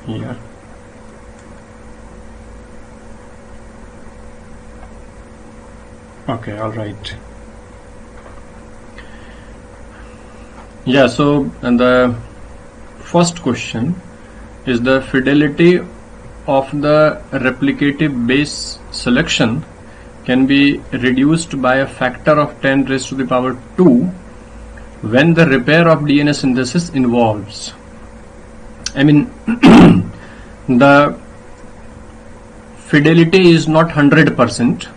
here. Okay, all right. Yeah, so and the first question is the fidelity of the replicative base selection can be reduced by a factor of 10 raised to the power 2 when the repair of DNA synthesis involves. I mean, the fidelity is not 100%,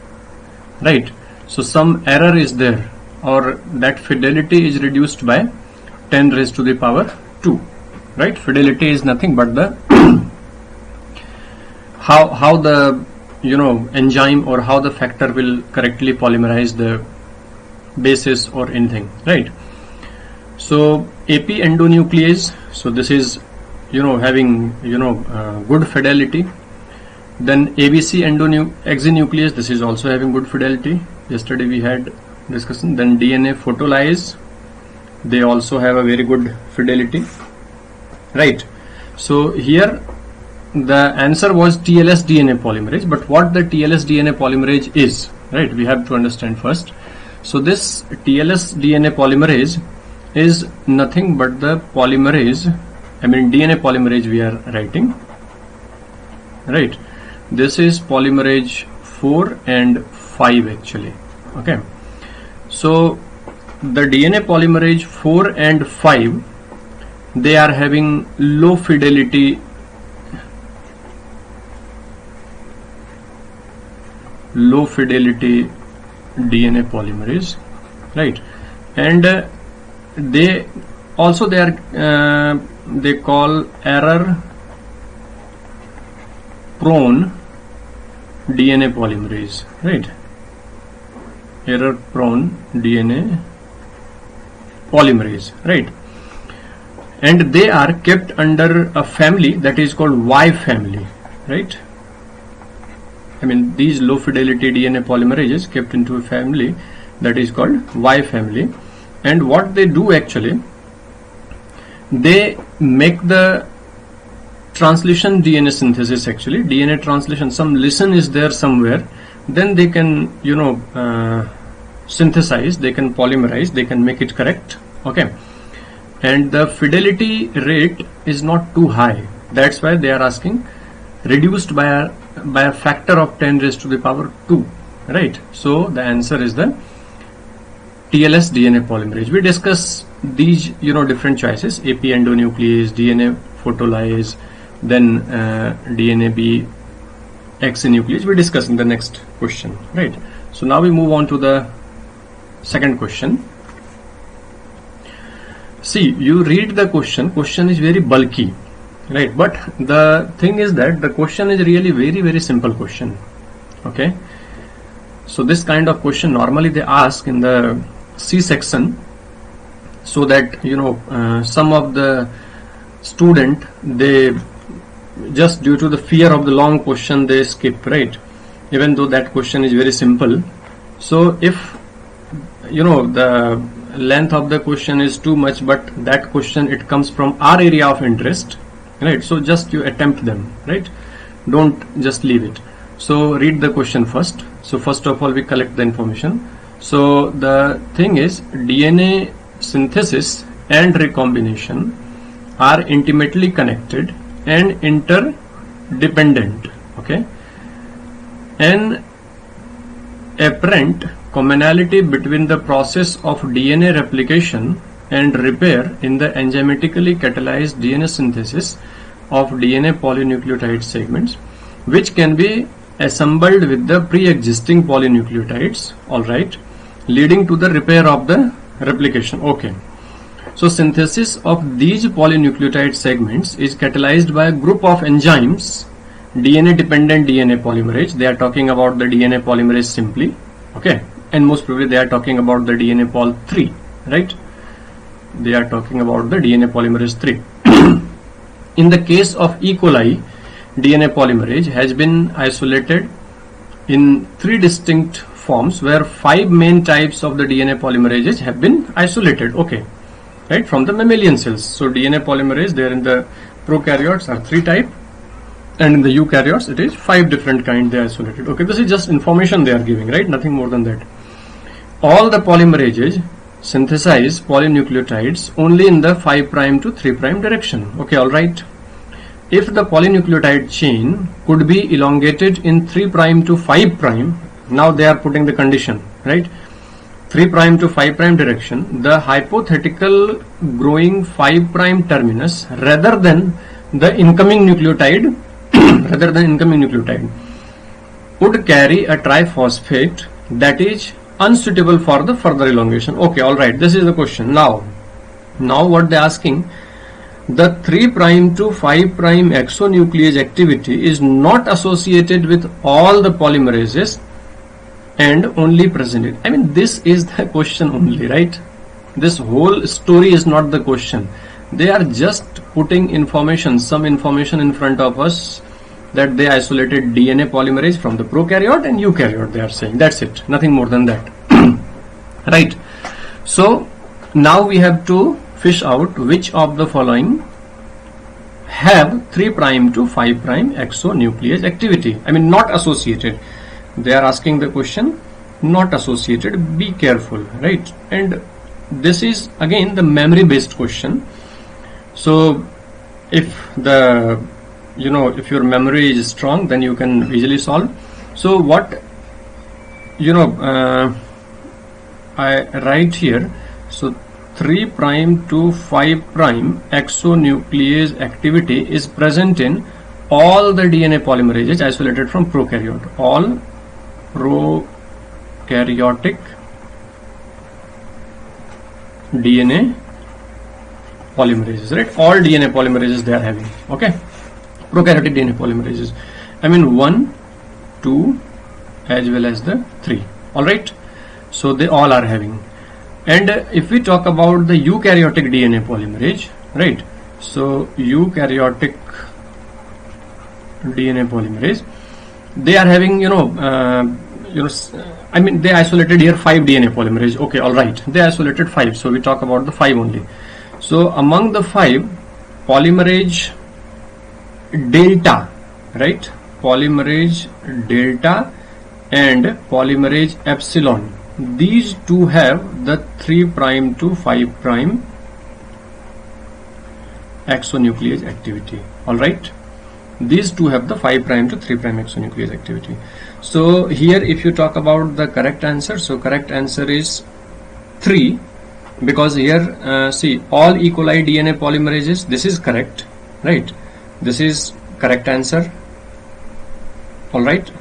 right? So some error is there, or that fidelity is reduced by 10 raised to the power 2, right? Fidelity is nothing but the how the enzyme or how the factor will correctly polymerize the bases or anything, right? So AP endonuclease, so this is having good fidelity. Then ABC exonuclease, this is also having good fidelity. Yesterday we had discussion. Then DNA photolase, they also have a very good fidelity, right? So here the answer was TLS DNA polymerase, but what the TLS DNA polymerase is, right, we have to understand first. So this TLS DNA polymerase is nothing but the polymerase, I mean DNA polymerase we are writing, right? This is polymerase 4 and 5 actually. Okay, so the DNA polymerase 4 and 5, they are having low fidelity DNA polymerase, right? And they also they call error prone DNA polymerase, right? Error prone DNA polymerase, right? And they are kept under a family that is called Y family, right? I mean, these low fidelity DNA polymerases kept into a family that is called Y family. And what they do actually, they make the translation DNA synthesis, actually DNA translation, some listen is there somewhere, then they can synthesize, they can polymerize, they can make it correct. Okay, and the fidelity rate is not too high, that's why they are asking reduced by a factor of 10 raised to the power 2, right? So the answer is the TLS DNA polymerase. We discuss these different choices: AP endonuclease, DNA photolase, then DNA B exonuclease. We discuss in the next question, right? So now we move on to the second question. See, you read the question is very bulky, right? But the thing is that the question is really very, very simple question. Okay, so this kind of question normally they ask in the C section, so that some of the student, they just due to the fear of the long question they skip, right? Even though that question is very simple. So if the length of the question is too much, but that question, it comes from our area of interest, right? So just you attempt them, right? Don't just leave it. So read the question first. So first of all we collect the information. So the thing is, DNA synthesis and recombination are intimately connected and interdependent. Okay, an apparent commonality between the process of DNA replication and repair in the enzymatically catalyzed DNA synthesis of DNA polynucleotide segments, which can be assembled with the pre-existing polynucleotides, all right, leading to the repair of the replication. Okay, so synthesis of these polynucleotide segments is catalyzed by a group of enzymes, DNA dependent DNA polymerase. They are talking about the DNA polymerase simply, okay, and most probably they are talking about the DNA pol 3, right? They are talking about the DNA polymerase 3. In the case of E. coli, DNA polymerase has been isolated in 3 distinct forms, where 5 main types of the DNA polymerases have been isolated, okay, right, from the mammalian cells. So DNA polymerase there in the prokaryotes are 3 types, and in the eukaryotes it is 5 different kinds they isolated. Okay, this is just information they are giving, right? Nothing more than that. All the polymerases synthesize polynucleotides only in the 5' to 3' direction. Okay, all right. If the polynucleotide chain could be elongated in 3' to 5', now they are putting the condition, right? 3' to 5' direction, the hypothetical growing 5' terminus rather than the incoming nucleotide would carry a triphosphate that is unsuitable for the further elongation. Okay, all right, this is the question. Now what they are asking, the 3' to 5' exonuclease activity is not associated with all the polymerases and only presented. I mean, this is the question only, right? This whole story is not the question. They are just putting information, some information in front of us, that they isolated DNA polymerase from the prokaryote and eukaryote, they are saying. That's it, nothing more than that. Right. So now we have to fish out which of the following have 3' to 5' exonuclease activity. I mean, not associated. They are asking the question, not associated. Be careful, right? And this is again the memory based question. So if the if your memory is strong, then you can easily solve. So what I write here, so 3' to 5' exonuclease activity is present in all the DNA polymerases isolated from prokaryote. All prokaryotic DNA polymerases, right? All DNA polymerases they are having. Okay, prokaryotic DNA polymerases. I mean 1, 2 as well as the 3. All right. So they all are having. And if we talk about the eukaryotic DNA polymerase, right? So eukaryotic DNA polymerase, they are having I mean, they isolated here 5 DNA polymerase. Okay, all right. They isolated 5. So we talk about the 5 only. So among the 5, polymerase delta, right? Polymerase delta and polymerase epsilon. These two have the 3' to 5' exonuclease activity. All right. These two have the 5' to 3' exonuclease activity. So here if you talk about the correct answer, so correct answer is 3, because here see, all E. coli DNA polymerases, this is correct, right? This is correct answer. All right.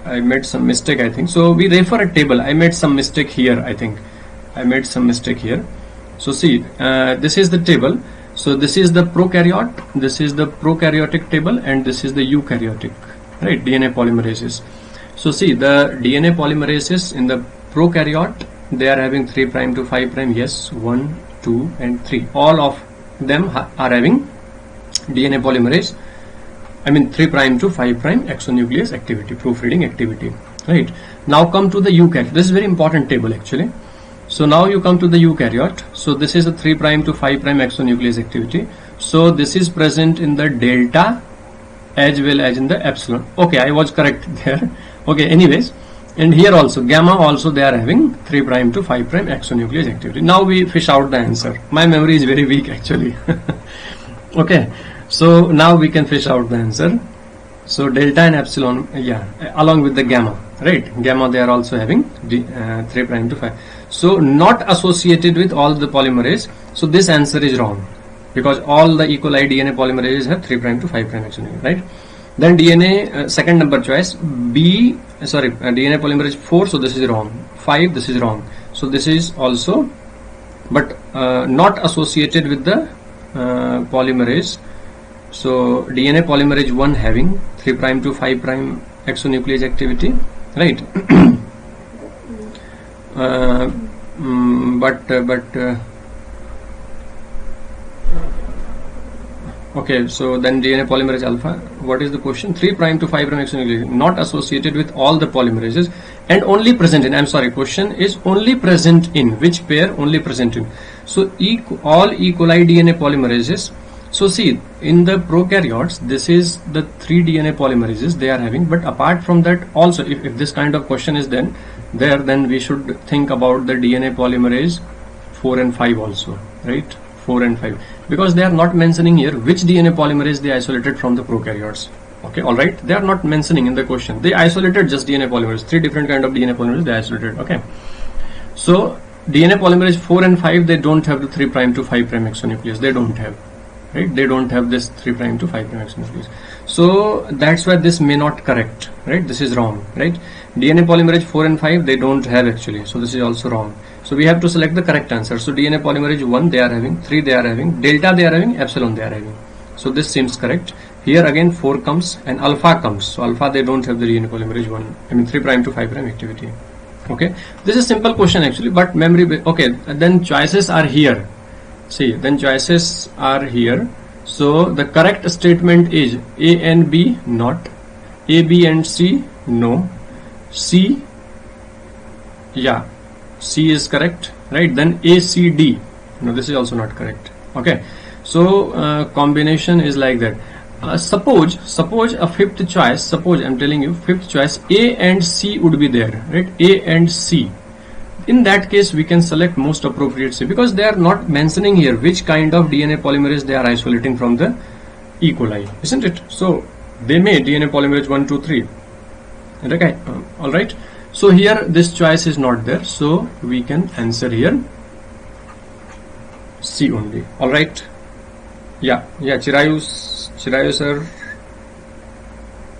I made some mistake, I think. So we refer a table. I made some mistake here, I think. I made some mistake here. So see, this is the table. So this is the prokaryote, this is the prokaryotic table, and this is the eukaryotic, right? DNA polymerases. So see, the DNA polymerases in the prokaryote, they are having 3' to 5'. Yes, 1, 2, and 3. All of them are having DNA polymerase. I mean 3' to 5' exonuclease activity, proofreading activity, right? Now come to the eukaryote. This is very important table actually. So now you come to the eukaryote. So this is a 3' to 5' exonuclease activity. So this is present in the delta as well as in the epsilon. Okay, I was correct there. Okay, anyways, and here also gamma also they are having 3' to 5' exonuclease activity. Now we fish out the answer. My memory is very weak actually. Okay. So now we can fish out the answer. So delta and epsilon, yeah, along with the gamma, right? Gamma they are also having 3' to 5. So not associated with all the polymerase. So this answer is wrong, because all the E. coli DNA polymerases have 3' to 5' exonuclease, right? Then DNA second number choice B, sorry, DNA polymerase 4. So this is wrong. 5, this is wrong. So this is also, but not associated with the polymerase. So DNA polymerase 1 having 3' to 5' exonuclease activity, right? Okay, so then DNA polymerase alpha, what is the question? 3' to 5' exonuclease, not associated with all the polymerases and only present in, I'm sorry, question is only present in which pair? Only present in. So all E. coli DNA polymerases, So see, in the prokaryotes, this is the 3 DNA polymerases they are having, but apart from that also, if this kind of question is then we should think about the DNA polymerase 4 and 5 also, right? 4 and 5, because they are not mentioning here which DNA polymerase they isolated from the prokaryotes. Okay, alright, they are not mentioning in the question. They isolated just DNA polymerase, 3 different kind of DNA polymerase they isolated. Okay, so DNA polymerase 4 and 5, they don't have the 3' to 5' exonuclease. They don't have, right? They don't have this 3' to 5' exonuclease. So that's why this may not correct, right? This is wrong, right? DNA polymerase 4 and 5, they don't have actually. So this is also wrong. So we have to select the correct answer. So DNA polymerase 1 they are having, 3 they are having, delta they are having, epsilon they are having. So this seems correct. Here again 4 comes and alpha comes. So alpha they don't have the DNA polymerase 1, 3' to 5' activity. Okay, this is simple question actually, but memory. Okay, then choices are here. See, then choices are here. So the correct statement is A and B not, A, B and C no, C, yeah, C is correct, right? Then A, C, D, no, this is also not correct. Okay, so combination is like that. Suppose a fifth choice, suppose I'm telling you fifth choice, A and C would be there, right? A and C. In that case we can select most appropriate C, because they are not mentioning here which kind of DNA polymerase they are isolating from the E. coli, isn't it? So they may DNA polymerase 1, 2, 3. Okay, alright. So here this choice is not there, so we can answer here C only. Alright. Yeah, Chirayu sir,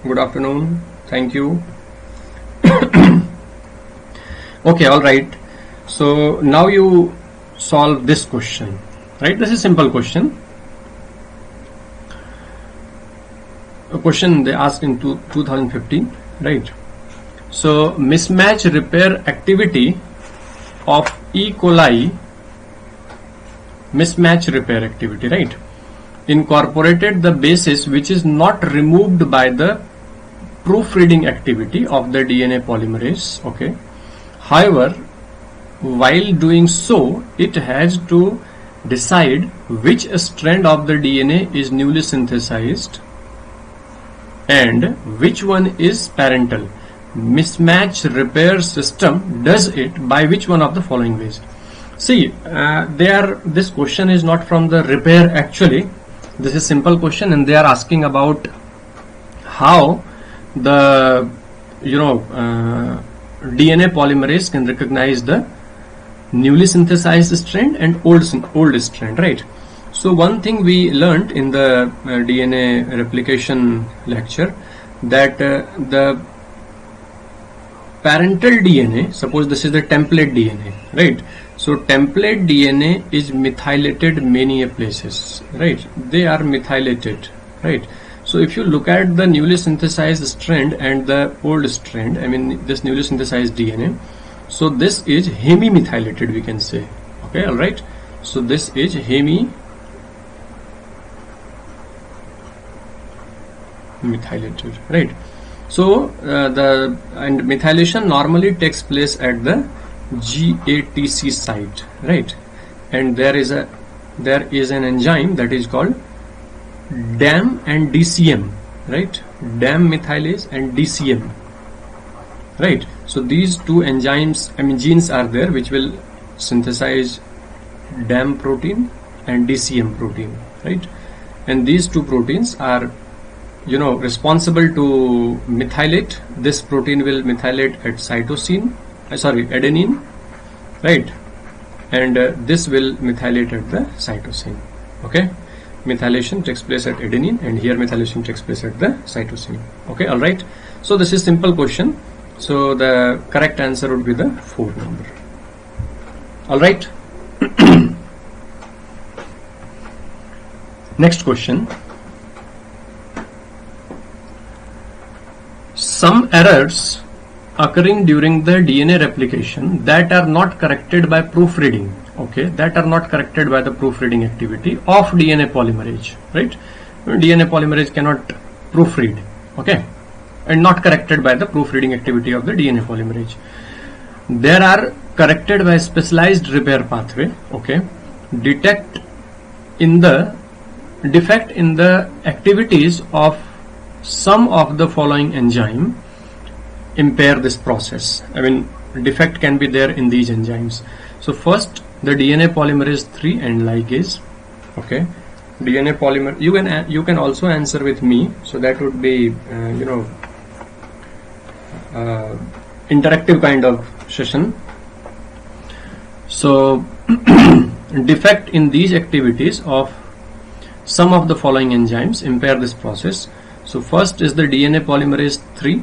good afternoon, thank you. Okay, alright, so now you solve this question, right? This is simple question, a question they asked in 2015, right? So mismatch repair activity of E. coli, mismatch repair activity, right, incorporated the basis which is not removed by the proofreading activity of the DNA polymerase. Okay, however, while doing so, it has to decide which strand of the DNA is newly synthesized and which one is parental. Mismatch repair system does it by which one of the following ways? See, this question is not from the repair actually. This is simple question, and they are asking about how the DNA polymerase can recognize the newly synthesized strand and old strand, right? So one thing we learned in the DNA replication lecture, that the parental DNA, suppose this is the template DNA, right? So template DNA is methylated many places, right? They are methylated, right? So if you look at the newly synthesized strand and the old strand, this newly synthesized DNA, so this is hemi-methylated, we can say. Okay, all right. So this is hemi-methylated, right? So the methylation normally takes place at the GATC site, right? And there is an enzyme that is called DAM and DCM, right? DAM methylase and DCM, right? So these two enzymes, genes are there which will synthesize DAM protein and DCM protein, right? And these two proteins are responsible to methylate. This protein will methylate at adenine, right? And this will methylate at the cytosine. Okay, methylation takes place at adenine, and here methylation takes place at the cytosine. Okay, all right. So this is simple question. So the correct answer would be the 4th number. All right. Next question. Some errors occurring during the DNA replication that are not corrected by proofreading, okay, that are not corrected by the proofreading activity of DNA polymerase, right? DNA polymerase cannot proofread, okay, and not corrected by the proofreading activity of the DNA polymerase. There are corrected by specialized repair pathway, okay, detect in the defect in the activities of some of the following enzyme impair this process. I mean, defect can be there in these enzymes. So first, the DNA polymerase 3 and ligase. Okay, DNA polymer. You can also answer with me. So that would be interactive kind of session. So defect in these activities of some of the following enzymes impair this process. So first is the DNA polymerase 3.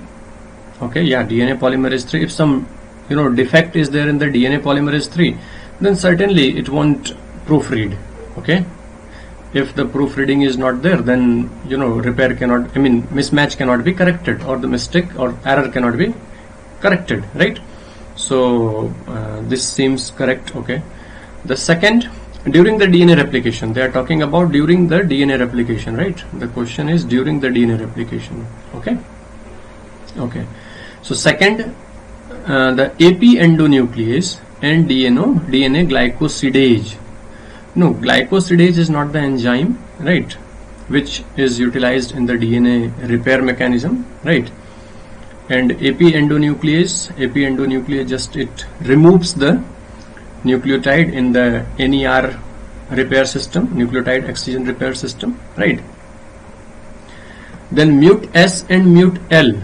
Okay, yeah, DNA polymerase 3. If some defect is there in the DNA polymerase 3, then certainly it won't proofread. Okay, if the proofreading is not there, then mismatch cannot be corrected, or the mistake or error cannot be corrected, right? So this seems correct. Okay, the second, during the DNA replication, they are talking about during the DNA replication, right? The question is during the DNA replication. Okay, so second, the AP endonuclease and DNA glycosidase. No, glycosidase is not the enzyme, right, which is utilized in the DNA repair mechanism, right? And AP endonuclease just it removes the nucleotide in the NER repair system, nucleotide excision repair system, right? Then mut-S and mut-L.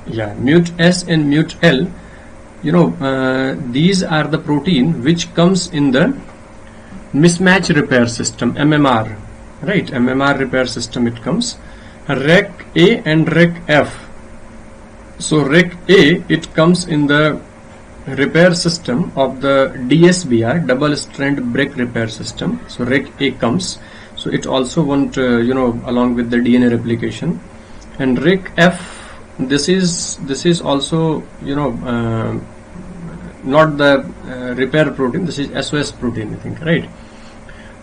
Yeah, mut-S and mut-L, these are the protein which comes in the mismatch repair system, MMR, right? MMR repair system it comes. RecA and RecF. So RecA, it comes in the repair system of the DSBR, double-strand break repair system. So RecA comes. So it also won't, along with the DNA replication. And RecF, this is also, not the repair protein. This is SOS protein, I think, right?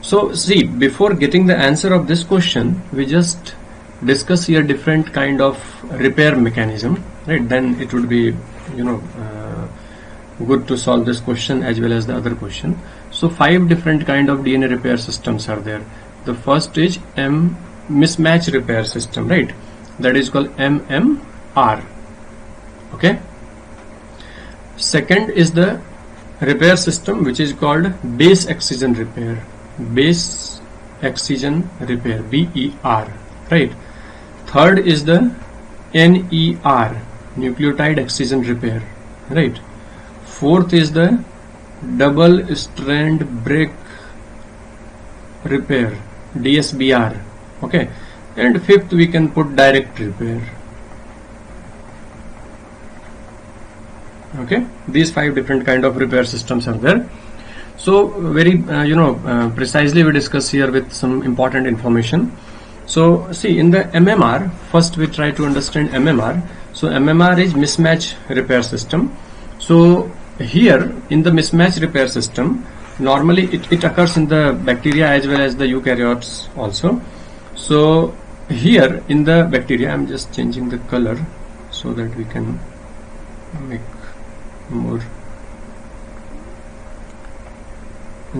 So see, before getting the answer of this question, we just discuss here different kind of repair mechanism, right? Then it would be, good to solve this question as well as the other question. So 5 different kind of DNA repair systems are there. The first is mismatch repair system, right? That is called MMR. Okay. Second is the repair system which is called base excision repair. Base excision repair, BER, right? Third is the NER, nucleotide excision repair, right? Fourth is the double-strand break repair, DSBR, okay? And fifth we can put direct repair. Okay, these 5 different kind of repair systems are there. So very precisely we discuss here with some important information. So see, in the MMR, first we try to understand MMR. So MMR is mismatch repair system. So here in the mismatch repair system, normally it occurs in the bacteria as well as the eukaryotes also. So here in the bacteria, I'm just changing the color so that we can make more.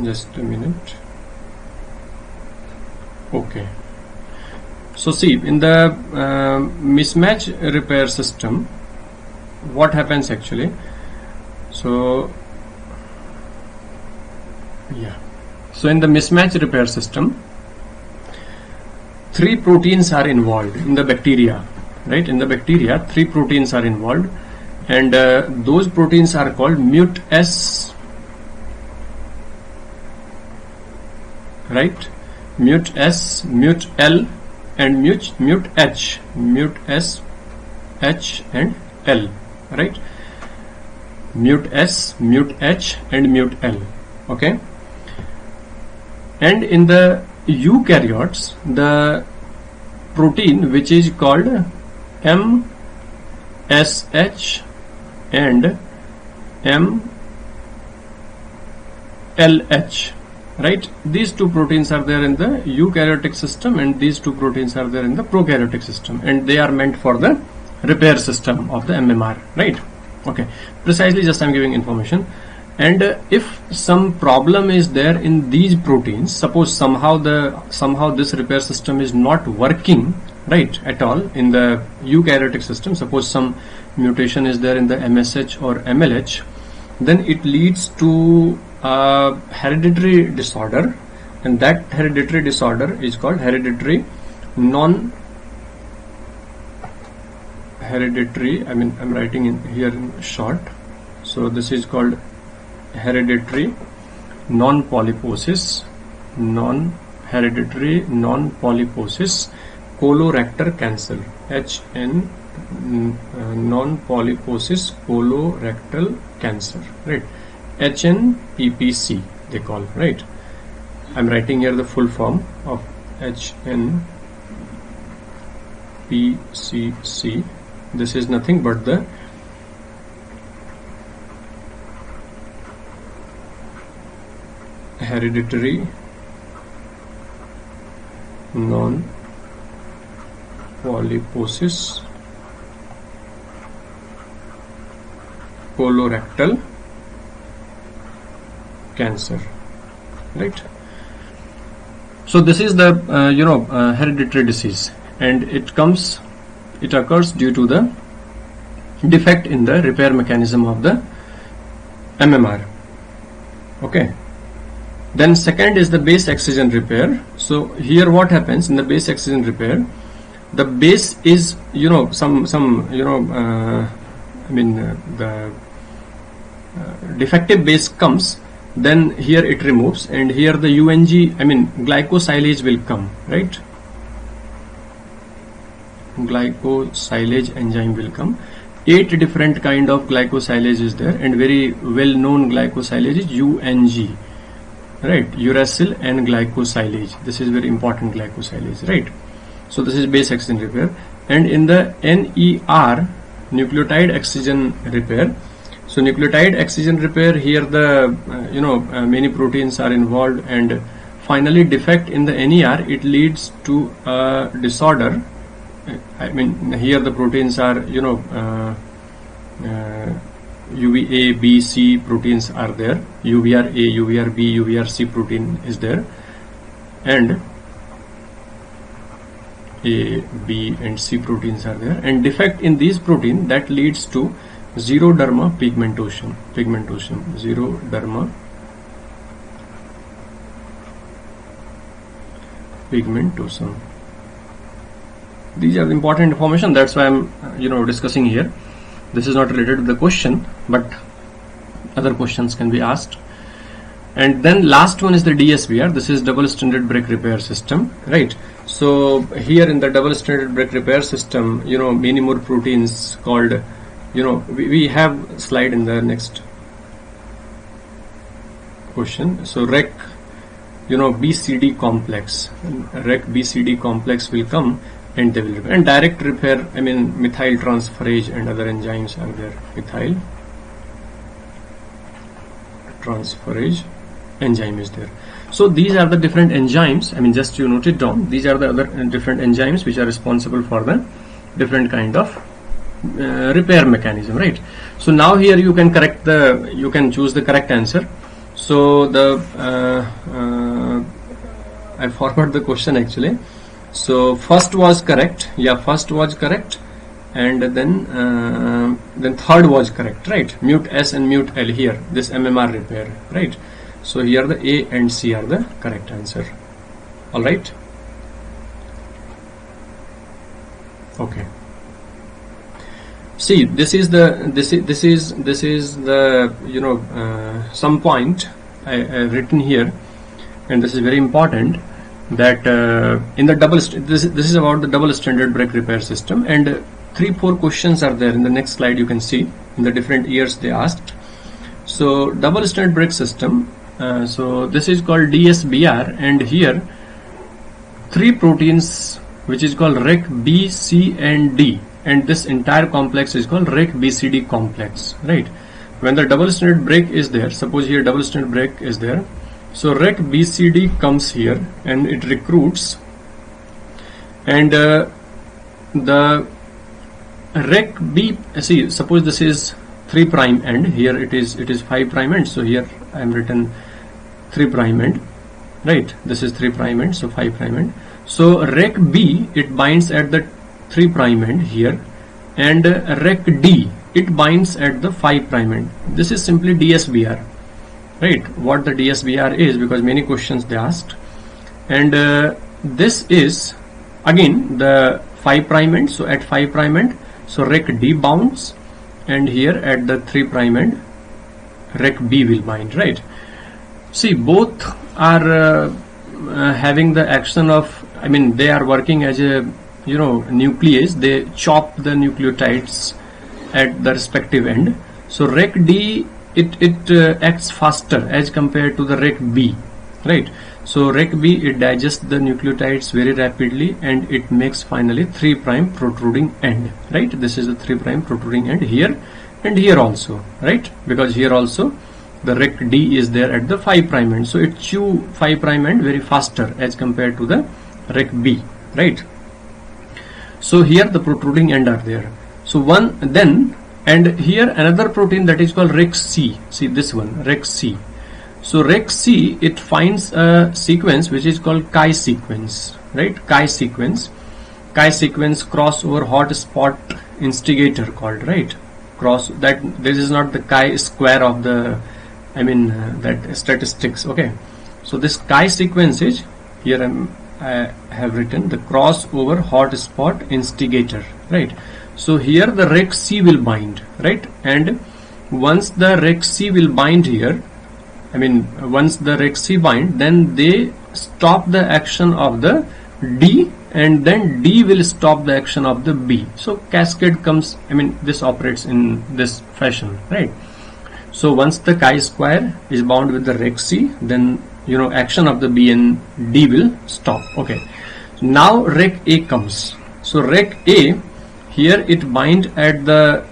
Just a minute. Okay. So see, in the mismatch repair system, what happens actually? So yeah. So in the mismatch repair system, 3 proteins are involved in the bacteria, right? In the bacteria, 3 proteins are involved, and those proteins are called mut-S, right? Mut-S, mut-L, and mut-H, mut-S, H, and L, right? Mut-S, mut-H, and mut-L, okay? And in the eukaryotes, the protein which is called MSH and MLH, right? These 2 proteins are there in the eukaryotic system, and these 2 proteins are there in the prokaryotic system, and they are meant for the repair system of the MMR, right? Okay, precisely, just I'm giving information. And if some problem is there in these proteins, suppose somehow this repair system is not working right at all in the eukaryotic system, suppose some mutation is there in the MSH or MLH, then it leads to a hereditary disorder, and that hereditary disorder is called hereditary non-hereditary, I mean I'm writing in here in short, so this is called hereditary non-polyposis colorectal cancer, HN non-polyposis colorectal cancer, right? HNPPC they call, right? I'm writing here the full form of HNPCC. This is nothing but the hereditary non-polyposis colorectal cancer, right? So this is the hereditary disease, and it occurs due to the defect in the repair mechanism of the MMR. Okay. Then second is the base excision repair. So here what happens in the base excision repair, the base is the defective base comes, then here it removes, and here the glycosylase will come, right? Glycosylase enzyme will come. 8 different kind of glycosylase is there, and very well known glycosylase is UNG, right? Uracil and glycosylase. This is very important glycosylase, right? So this is base excision repair. And in the NER, nucleotide excision repair, so nucleotide excision repair, here the many proteins are involved, and finally defect in the NER, it leads to a disorder. I mean here the proteins are UvrABC proteins are there, UvrA, UvrB, UvrC protein is there, and A, B and C proteins are there, and defect in these protein that leads to xeroderma pigmentosum, xeroderma pigmentosum. These are the important information, that's why I'm discussing here. This is not related to the question, but other questions can be asked. And then last one is the DSBR. This is double-stranded break repair system, right? So here in the double-stranded break repair system, many more proteins called, we have slide in the next question. So REC, BCD complex, REC BCD complex will come, and they will repair. And direct repair, methyl transferase and other enzymes are there. Methyl transferase enzyme is there. So these are the different enzymes. Just you note it down. These are the other different enzymes which are responsible for the different kind of repair mechanism, right? So now here you can choose the correct answer. So I forgot the question actually. So first was correct, and then third was correct, right? Mute S and mute L here, this MMR repair, right? So here the A and C are the correct answer. All right. Okay. See, this is the some point I written here, and this is very important. That in the this is about the double-stranded break repair system, and 3-4 questions are there in the next slide. You can see in the different years they asked. So double-stranded break system. So this is called DSBR, and here 3 proteins which is called REC B, C and D, and this entire complex is called REC BCD complex, right? When the double-stranded break is there, suppose here double-stranded break is there. So REC BCD comes here and it recruits, and the REC B, see, suppose this is 3' end, here it is 5' end, so here I am written 3' end, right? This is 3' end, so 5' end. So RecB, it binds at the 3' end here, and RecD, it binds at the 5' end. This is simply DSBR, right? What the DSBR is, because many questions they asked. And this is again the 5' end, so at 5' end, so RecD bounds, and here at the 3' end, RecB will bind, right? See, both are having the action of, I mean, they are working as a, you know, nuclease. They chop the nucleotides at the respective end. So RecD, it acts faster as compared to the RecB, right? So RecB, it digests the nucleotides very rapidly, and it makes finally 3' protruding end, right? This is the 3' protruding end here and here also, right? Because here also the RecD is there at the 5' end, so it chew 5' end very faster as compared to the RecB, right? So here the protruding end are there. So one then, and here another protein that is called RecC. See this one, RecC. So RecC, it finds a sequence which is called chi sequence, right? Chi sequence crossover hotspot instigator called, right? Cross that, this is not the chi square of the, I mean that statistics, okay? So this chi sequence is, here I have written the crossover hotspot instigator, right? So here the RecC will bind, right? And once the RecC will bind here, I mean once the RecC bind, then they stop the action of the D, and then D will stop the action of the B. So cascade comes, I mean this operates in this fashion, right? So once the chi square is bound with the RecC, then, you know, action of the B and D will stop, okay? Now RecA comes. So RecA, here it bind at the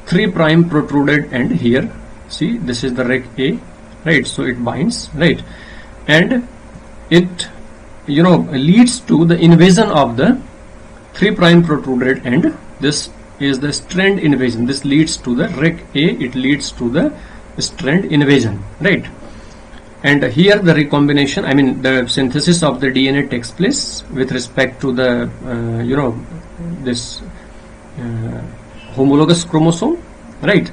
3' protruded end here. See, this is the RecA, right? So it binds, right? And it, you know, leads to the invasion of the 3' protruded end. This is the strand invasion. This leads to the RecA, it leads to the strand invasion, right? And here the recombination, I mean the synthesis of the DNA takes place with respect to the, you know, this homologous chromosome, right?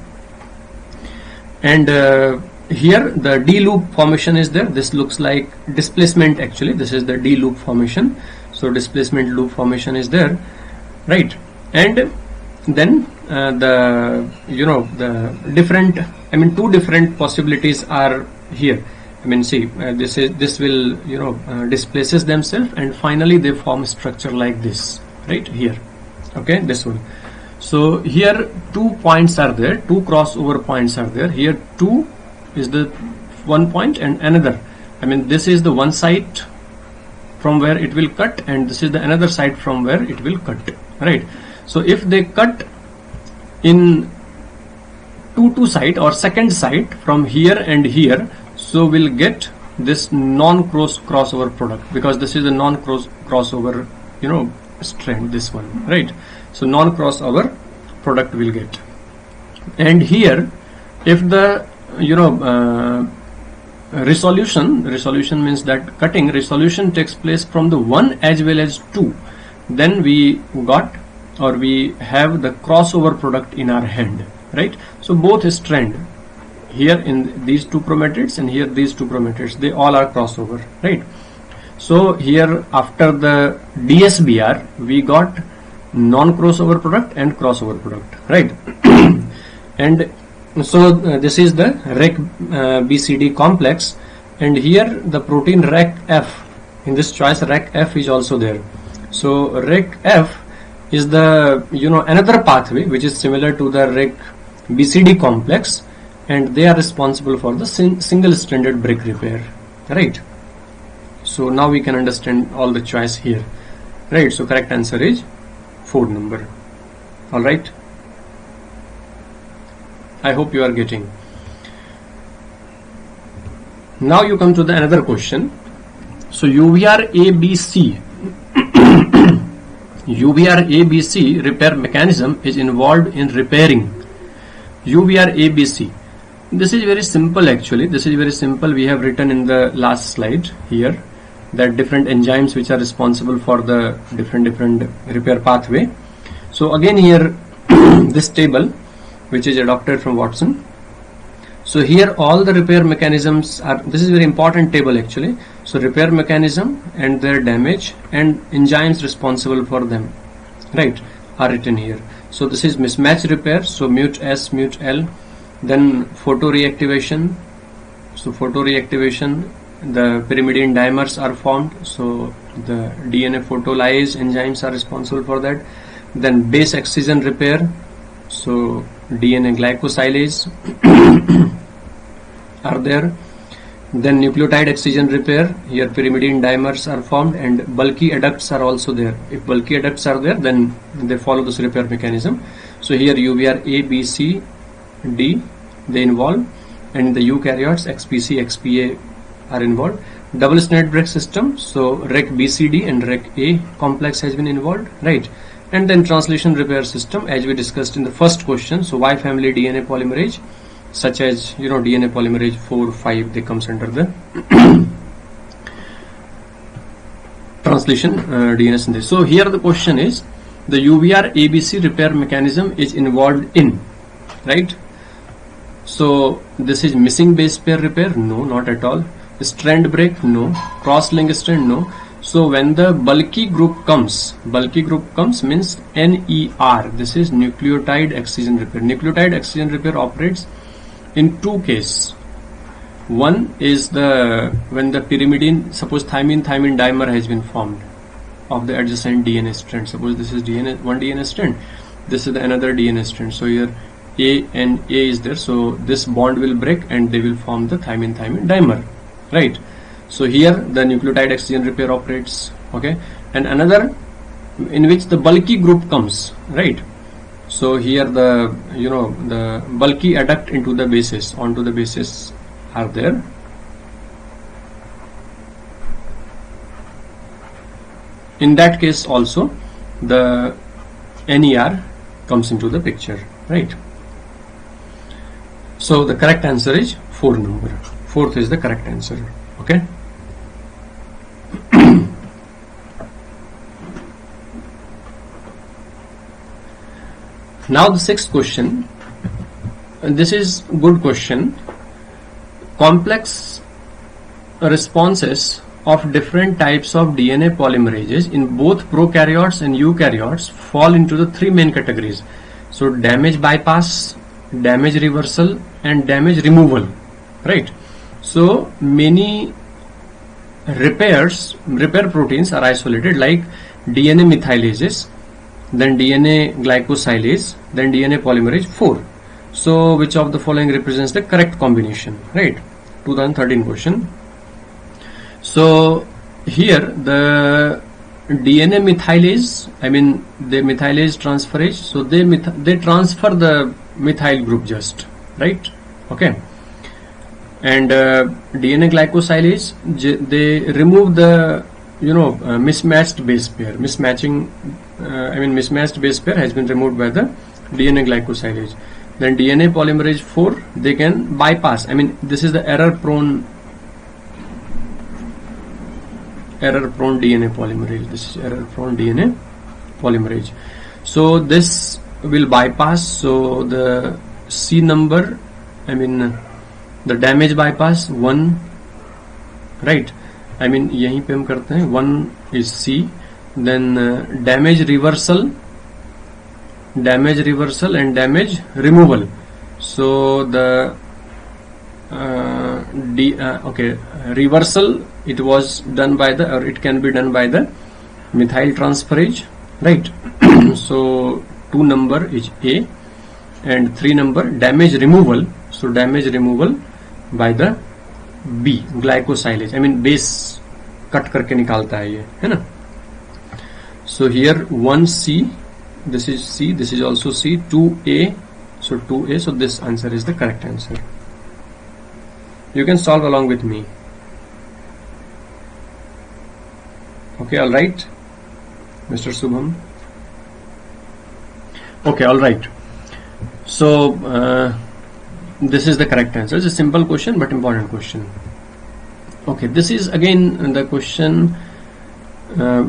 And here the D loop formation is there. This looks like displacement, actually this is the D loop formation. So displacement loop formation is there, right? And then the, you know, the different, I mean two different possibilities are here. I mean see, this will, you know, displaces themselves, and finally they form a structure like this, right here, okay, this one. So here 2 points are there, 2 crossover points are there. Here 2 is the one point and another, I mean this is the one side from where it will cut, and this is the another side from where it will cut, right? So if they cut in two side or second side from here and here, so we'll get this non-crossover product, because this is a non-crossover, you know, strand, this one, right? So non-crossover product will get. And here if the, you know, resolution means that cutting resolution takes place from the 1 as well as 2, then we got, or we have the crossover product in our hand, right? So both strand, here in these 2 chromatids and here these 2 chromatids, they all are crossover, right? So here after the DSBR we got non-crossover product and crossover product, right? And so this is the RecBCD complex, and here the protein RecF, in this choice RecF is also there. So RecF is the, you know, another pathway which is similar to the RecBCD complex, and they are responsible for the single stranded break repair, right? So now we can understand all the choice here, right? So correct answer is 4 number. All right, I hope you are getting. Now you come to the another question. So UvrABC UvrABC repair mechanism is involved in repairing UvrABC. This is very simple actually. This is very simple. We have written in the last slide here that different enzymes which are responsible for the different repair pathway. So again here this table which is adopted from Watson. So here all the repair mechanisms are, this is very important table actually. So repair mechanism and their damage and enzymes responsible for them, right, are written here. So this is mismatch repair, so mut S, mut L, then photoreactivation. So photoreactivation, the pyrimidine dimers are formed, so the DNA photolyase enzymes are responsible for that. Then base excision repair, so DNA glycosylase are there. Then nucleotide excision repair, here pyrimidine dimers are formed and bulky adducts are also there. If bulky adducts are there, then they follow this repair mechanism. So here UVR A, B, C, D they involve, and in the eukaryotes XPC, XPA are involved. Double-strand break system, so RecBCD and RecA complex has been involved, right? And then translation repair system as we discussed in the first question. So Y family DNA polymerase, such as DNA polymerase 4, 5, they comes under the translation DNA synthesis. So here the question is, the UvrABC repair mechanism is involved in, right? So this is missing base pair repair? No, not at all. Strand break? No. Cross-link strand? No. So when the bulky group comes means NER. This is nucleotide excision repair. Nucleotide excision repair operates in two cases. One is when the pyrimidine, suppose thymine dimer has been formed of the adjacent DNA strand. Suppose this is one DNA strand, this is another DNA strand. So here A and A is there. So this bond will break and they will form the thymine dimer, right? So here the nucleotide excision repair operates, okay? And another in which the bulky group comes, right? So here the the bulky adduct onto the bases are there. In that case also the NER comes into the picture, right? So the correct answer is 4 number. 4th is the correct answer, okay? Now the 6th question, and this is good question. Complex responses of different types of DNA polymerases in both prokaryotes and eukaryotes fall into the 3 main categories. So damage bypass, damage reversal and damage removal, right? So many repair proteins are isolated, like DNA methylases, then DNA glycosylase, then DNA polymerase 4. So which of the following represents the correct combination, right? 2013 question. So here the DNA methylase, I mean the methylase transferase, so they transfer the methyl group just, right? Okay. And DNA glycosylase, they remove the mismatched base pair. Mismatched base pair has been removed by the DNA glycosylase. Then DNA polymerase 4, they can bypass. I mean, this is the error prone DNA polymerase. This is error prone DNA polymerase. So this will bypass. So the C number, the damage bypass 1, right? यहीं पे हम करते हैं 1 is C. Then damage reversal and damage removal. So the reversal, it was done by it can be done by the methyl transferase, right? So 2 number is A, and 3 number damage removal. So damage removal by the B, glycosylase. base cut करके निकालता है ये, है ना? So here 1C, this is C, this is also C, 2A, so 2A, so this answer is the correct answer. You can solve along with me. Okay, alright, Mr. Subham. Okay, alright. So this is the correct answer. It's a simple question but important question. Okay, this is again the question,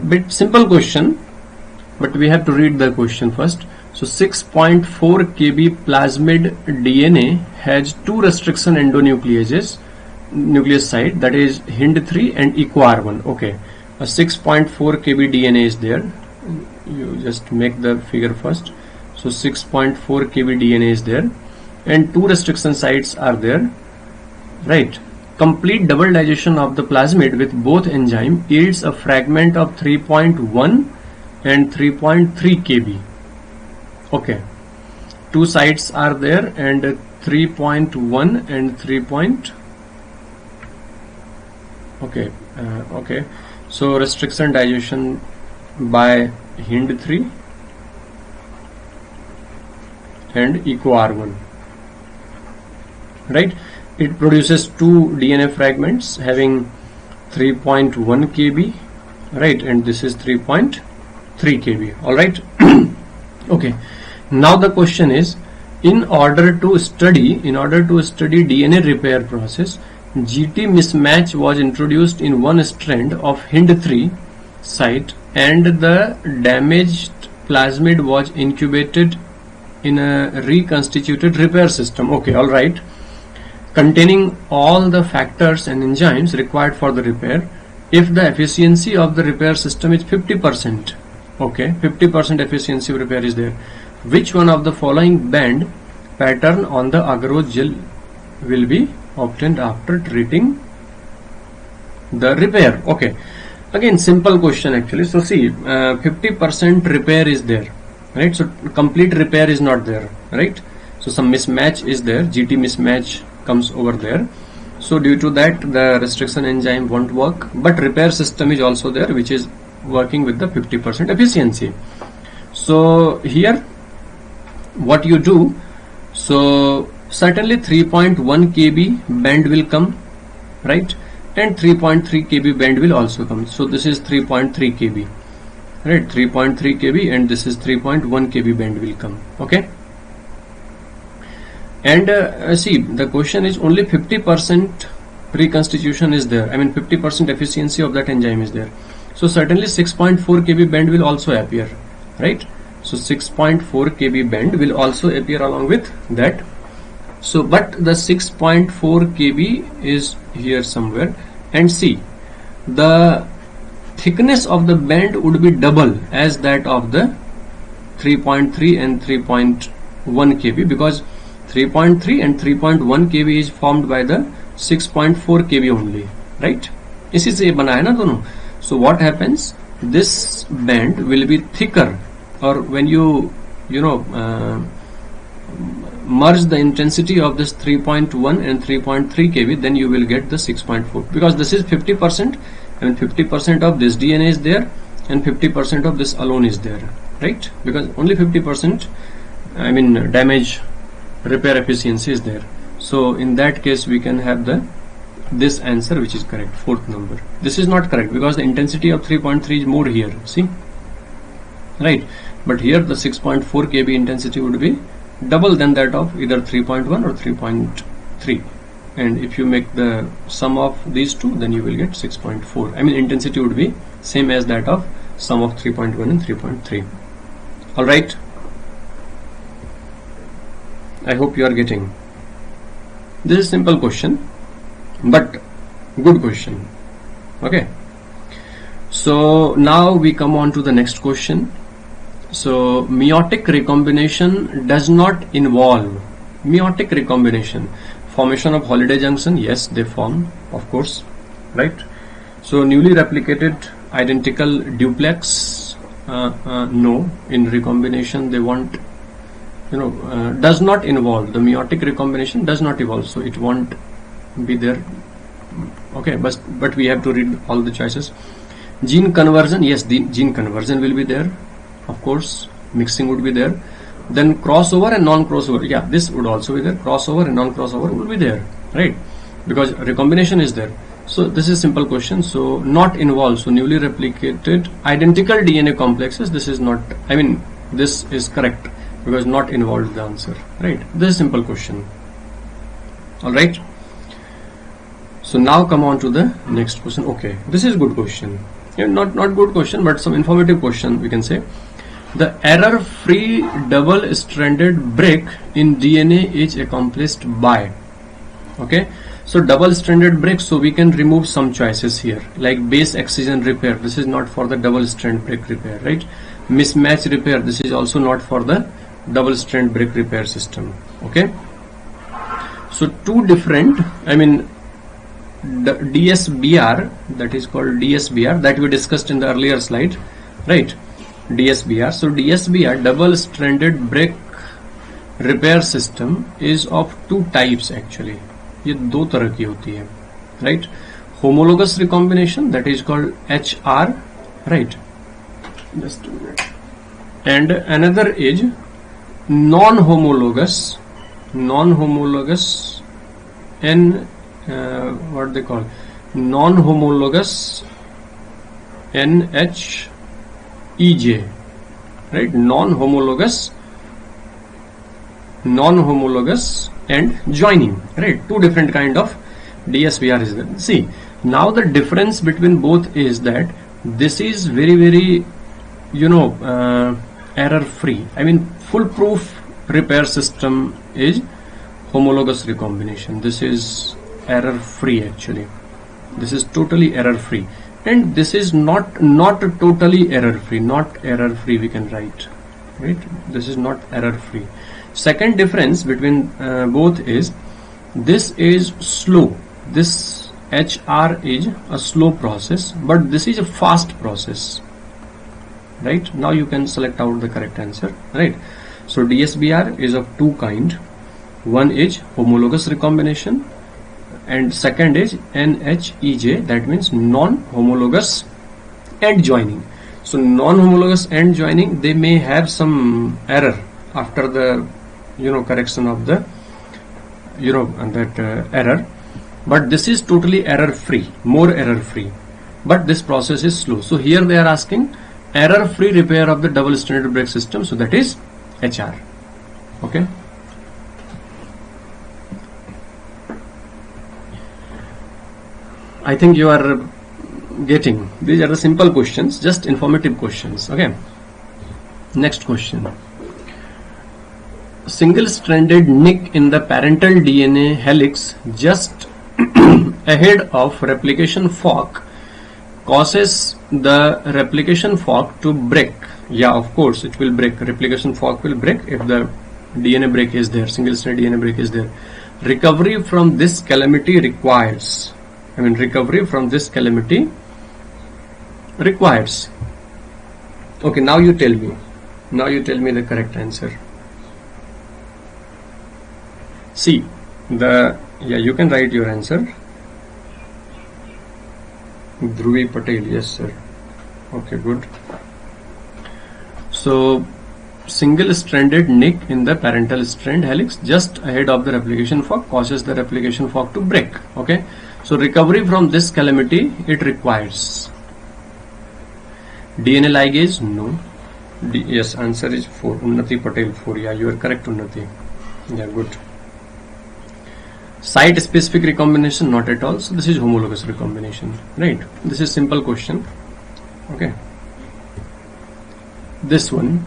bit simple question, but we have to read the question first. So 6.4 kb plasmid DNA has two restriction endonucleases, nucleus site, that is HindIII and EcoR1. Okay, a 6.4 kb DNA is there. You just make the figure first. So 6.4 kb DNA is there and two restriction sites are there, right? Complete double digestion of the plasmid with both enzyme yields a fragment of 3.1 and 3.3 kb. Okay, two sites are there and 3.1 and 3. Okay, so restriction digestion by HindIII and EcoR1, right? It produces two DNA fragments having 3.1 kb, right, and this is 3.3 kb. All right. Okay, now the question is, in order to study DNA repair process, GT mismatch was introduced in one strand of HindIII site and the damaged plasmid was incubated in a reconstituted repair system. Okay, all right, containing all the factors and enzymes required for the repair if the efficiency of the repair system is 50%. Okay, 50% efficiency of repair is there. Which one of the following band pattern on the agarose gel will be obtained after treating the repair? Okay, again simple question actually. So see, 50% repair is there, right? So complete repair is not there, right? So some mismatch is there, GT mismatch comes over there. So due to that the restriction enzyme won't work, but repair system is also there which is working with the 50% efficiency. So here what you do, so certainly 3.1 kb band will come, right, and 3.3 kb band will also come. So this is 3.3 kb, right, 3.3 kb, and this is 3.1 kb band will come. Okay, and see, the question is only 50% reconstitution is there, I mean 50% efficiency of that enzyme is there. So certainly 6.4 kb band will also appear, right? So 6.4 kb band will also appear along with that. So but the 6.4 kb is here somewhere, and see, the thickness of the band would be double as that of the 3.3 and 3.1 kb, because 3.3 and 3.1 kb is formed by the 6.4 kb only, right? इसी से ये बना है ना दोनों. So what happens, this band will be thicker, or when you merge the intensity of this 3.1 and 3.3 kb, then you will get the 6.4, because this is 50%, and 50% of this DNA is there and 50% of this alone is there, right? Because only 50% damage repair efficiency is there. So in that case we can have this answer which is correct, fourth number. This is not correct because the intensity of 3.3 is more here, see, right? But here the 6.4 kb intensity would be double than that of either 3.1 or 3.3, and if you make the sum of these two, then you will get 6.4. Intensity would be same as that of sum of 3.1 and 3.3. all right, I hope you are getting. This is simple question but good question. Okay, so now we come on to the next question. So meiotic recombination does not involve meiotic recombination, formation of holiday junction. Yes, they form, of course, right? So newly replicated identical duplex, no, in recombination they want, does not involve, the meiotic recombination does not evolve, so it won't be there. Okay, but we have to read all the choices. Gene conversion, yes, the gene conversion will be there, of course. Mixing would be there. Then crossover and non-crossover, yeah, this would also be there. Crossover and non-crossover will be there, right? Because recombination is there. So this is simple question. So not involved. So newly replicated identical DNA complexes, this is not, this is correct. because not involved the answer, right? This is simple question. All right. So now come on to the next question. Okay, this is good question. Yeah, not good question, but some informative question we can say. The error-free double-stranded break in DNA is accomplished by. Okay, so double-stranded break. So we can remove some choices here, like base excision repair. This is not for the double-strand break repair, right? Mismatch repair. This is also not for the double-strand break repair system. Okay. So two different. I mean, the DSBR, that is called DSBR, that we discussed in the earlier slide, right? DSBR. So DSBR, double-stranded break repair system, is of two types actually. ये दो तरह की होती है, right? Homologous recombination, that is called HR, right? Just a minute. And another is non-homologous what they call non-homologous NHEJ, right? Non-homologous and joining, right? Two different kind of DSBR is there. See, now the difference between both is that this is very error free. I mean, foolproof repair system is homologous recombination. This is error free actually. This is totally error free, and this is not totally error free. Not error free we can write, right? This is not error free. Second difference between both is this is slow. This HR is a slow process, but this is a fast process, right? Now you can select out the correct answer, right? So DSBR is of two kind. One is homologous recombination, and second is NHEJ, that means non-homologous end joining. So non-homologous end joining, they may have some error after the correction of the error, but this is totally error free, more error free, but this process is slow. So here they are asking error free repair of the double-stranded break system, so that is HR. Okay. I think you are getting, these are the simple questions, just informative questions. Okay. Next question. Single-stranded nick in the parental DNA helix just ahead of replication fork causes the replication fork to break. Yeah, of course it will break. Replication fork will break if the DNA break is there, single-strand DNA break is there. Recovery from this calamity requires. Recovery from this calamity requires. Okay, now you tell me. Now you tell me the correct answer. See, you can write your answer. Dhruvi Patel, yes sir. Okay, good. So, single-stranded nick in the parental strand helix just ahead of the replication fork causes the replication fork to break. Okay. So recovery from this calamity it requires. DNA ligase, no. Yes, answer is 4. Unnati Patel 4. Yeah, you are correct, Unnati. Yeah, good. Site specific recombination, not at all. So this is homologous recombination, right? This is simple question. Okay. This one.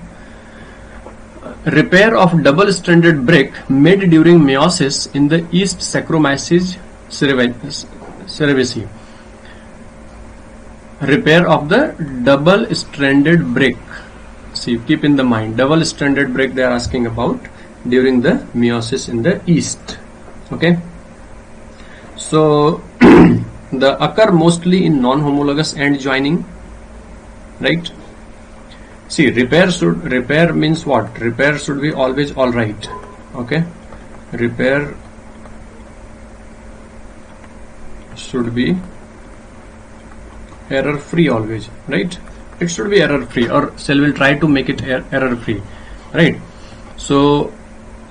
Repair of double-stranded break made during meiosis in the yeast Saccharomyces cerevisiae. Repair of the double-stranded break. See, keep in the mind, double-stranded break they are asking about during the meiosis in the yeast. Okay. So the occur mostly in non-homologous end joining, right? See, repair means what? Repair should be always all right. Okay. Repair should be error free always, right? It should be error free, or cell will try to make it error free, right? So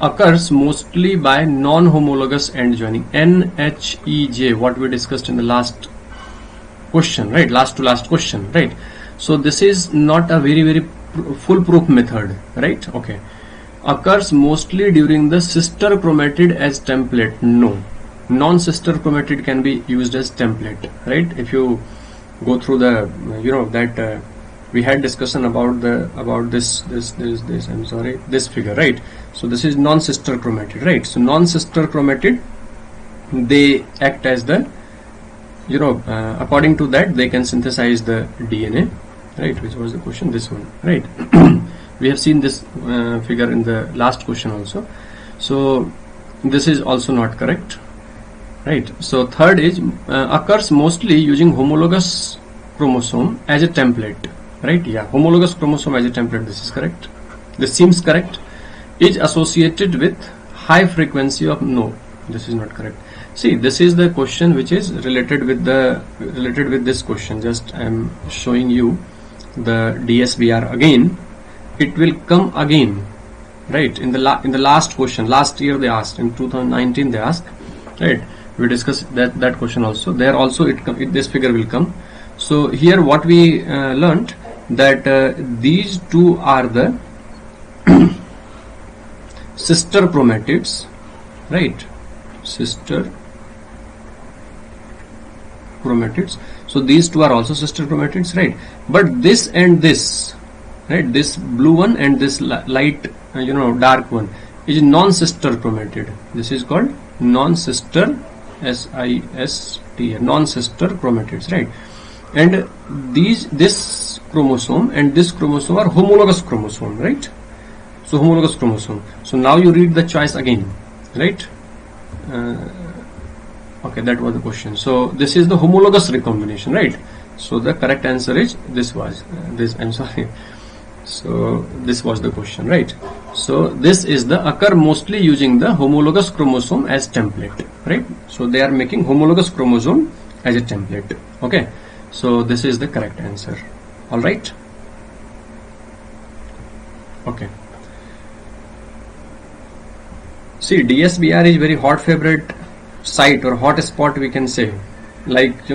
occurs mostly by non-homologous end joining, NHEJ, what we discussed in the last question, right? Last to last question, right? So this is not a very foolproof method, right? Okay. occurs mostly during the sister chromatid as template. No, non-sister chromatid can be used as template, right? If you go through the that we had discussion about this I'm sorry, this figure, right? So this is non-sister chromatid, right? So non-sister chromatid, they act as the according to that they can synthesize the DNA, right? Which was the question? This one, right? We have seen this figure in the last question also. So this is also not correct, right? So third is occurs mostly using homologous chromosome as a template, right? Yeah, homologous chromosome as a template. This is correct. This seems correct. Is associated with high frequency of, no, this is not correct. See, this is the question which is related with this question. Just I am showing you the DSBR again. It will come again, right? In the last question, last year they asked, in 2019 they asked, right? We discussed that question also. There also this figure will come. So here what we learnt, that these two are the sister chromatids, right? Sister chromatids. So these two are also sister chromatids, right? But this and this, right? This blue one and this light, dark one is non-sister chromatid. This is called non-sister, SIST, non-sister chromatids, right? And this chromosome and this chromosome are homologous chromosome, right? So homologous chromosome. So now you read the choice again, right? Okay, that was the question. So this is the homologous recombination, right? So the correct answer is I'm sorry. So this was the question, right? So this is the occur mostly using the homologous chromosome as template, right? So they are making homologous chromosome as a template. Okay, so this is the correct answer. All right. Okay. See, DSBR is very hot favorite site or hot spot, we can say, like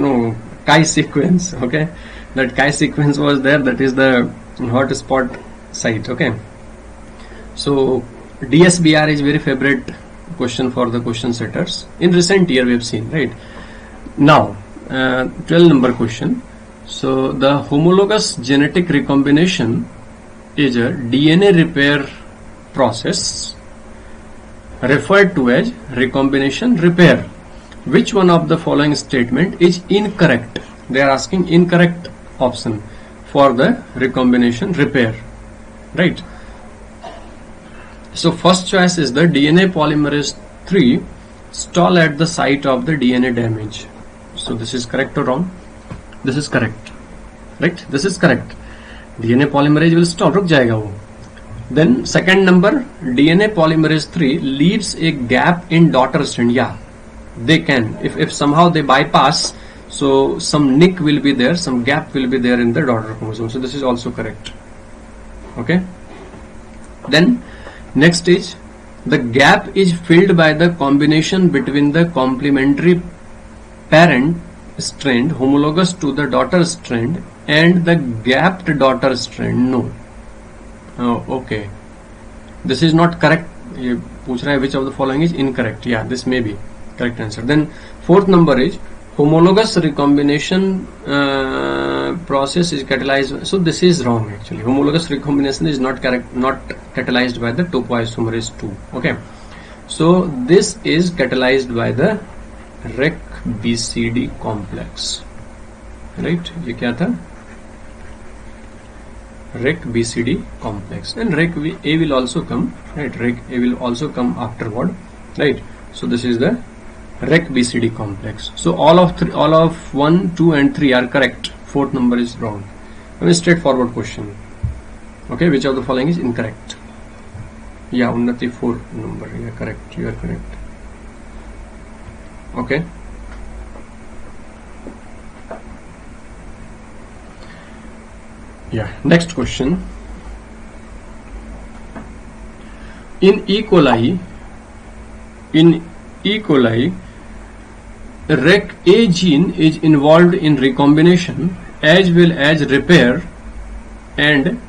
chi sequence. Okay, that chi sequence was there. That is the hot spot site. Okay, so DSBR is very favorite question for the question setters. In recent year we have seen, right? Now 12 number question. So the homologous genetic recombination is a DNA repair process referred to as recombination repair. Which one of the following statement is incorrect? They are asking incorrect option for the recombination repair, right? So first choice is the DNA polymerase 3 stall at the site of the DNA damage. So this is correct or wrong? This is correct, right? This is correct. DNA polymerase will stall, रुक जाएगा वो. Then second number, DNA polymerase 3 leaves a gap in daughter strand. Yeah, they can. If somehow they bypass, so some nick will be there, some gap will be there in the daughter chromosome. So this is also correct. Okay. Then next is the gap is filled by the combination between the complementary parent strand homologous to the daughter strand and the gapped daughter strand. No. Oh, okay. This is not correct. ये पूछ रहा है which of the following is incorrect. Yeah, this may be correct answer. Then fourth number is homologous recombination process is catalyzed. So this is wrong actually. Homologous recombination is not correct, not catalyzed by the topoisomerase 2. Okay. So this is catalyzed by the RecBCD complex. Right? ये क्या था? RecBCD complex, and RecA will also come, right? RecA will also come afterward, right? So this is the RecBCD complex. So all of 1, 2 and 3 are correct. Fourth number is wrong. Very straightforward question. Okay, which of the following is incorrect? Yeah, Unnati 4 number. Yeah, correct. You are correct. Okay. Yeah, next question. In E. coli, RecA gene is involved in recombination as well as repair and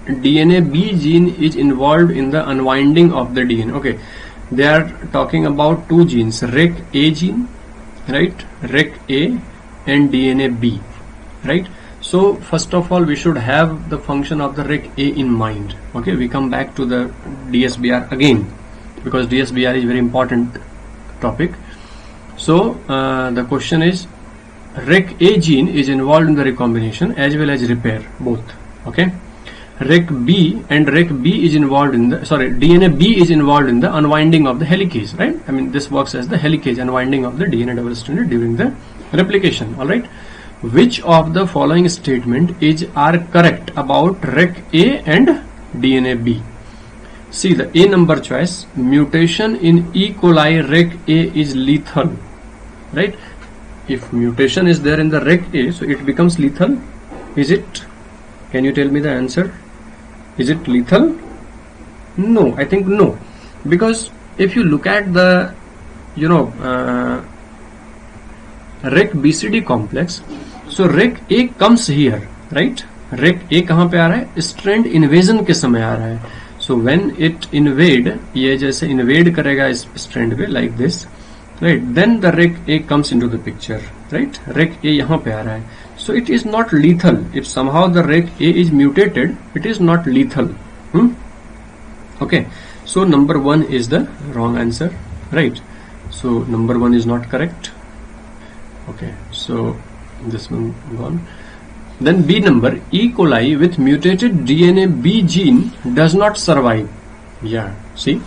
DNA B gene is involved in the unwinding of the DNA. Okay, they are talking about two genes, RecA gene, right? RecA and DNA B, right? So first of all, we should have the function of the RecA in mind. Okay, we come back to the DSBR again because DSBR is very important topic. So the question is, RecA gene is involved in the recombination as well as repair, both. Okay, RecB and RecB is involved in the, DNA B is involved in the unwinding of the helicase, right? I mean, this works as the helicase, unwinding of the DNA double-stranded during the replication. All right, which of the following statement are correct about RecA and DNA B? See the A number choice, mutation in E. coli RecA is lethal, right? If mutation is there in the RecA, so it becomes lethal. Is it? Can you tell me the answer? Is it lethal? No, I think no, because if you look at the RecBCD complex, so RecA comes here, right? RecA कहाँ पे आ रहा है? Strand invasion के समय आ रहा है. So when it invade, ये जैसे invade करेगा इस strand पे like this, right? Then the RecA comes into the picture, right? RecA यहाँ पे आ रहा है. So it is not lethal. If somehow the RecA is mutated, it is not lethal. Okay. So number 1 is the wrong answer, right? So number 1 is not correct. Okay. So this one gone. Then B number, E. coli with mutated DNA B gene does not survive. Yeah. See,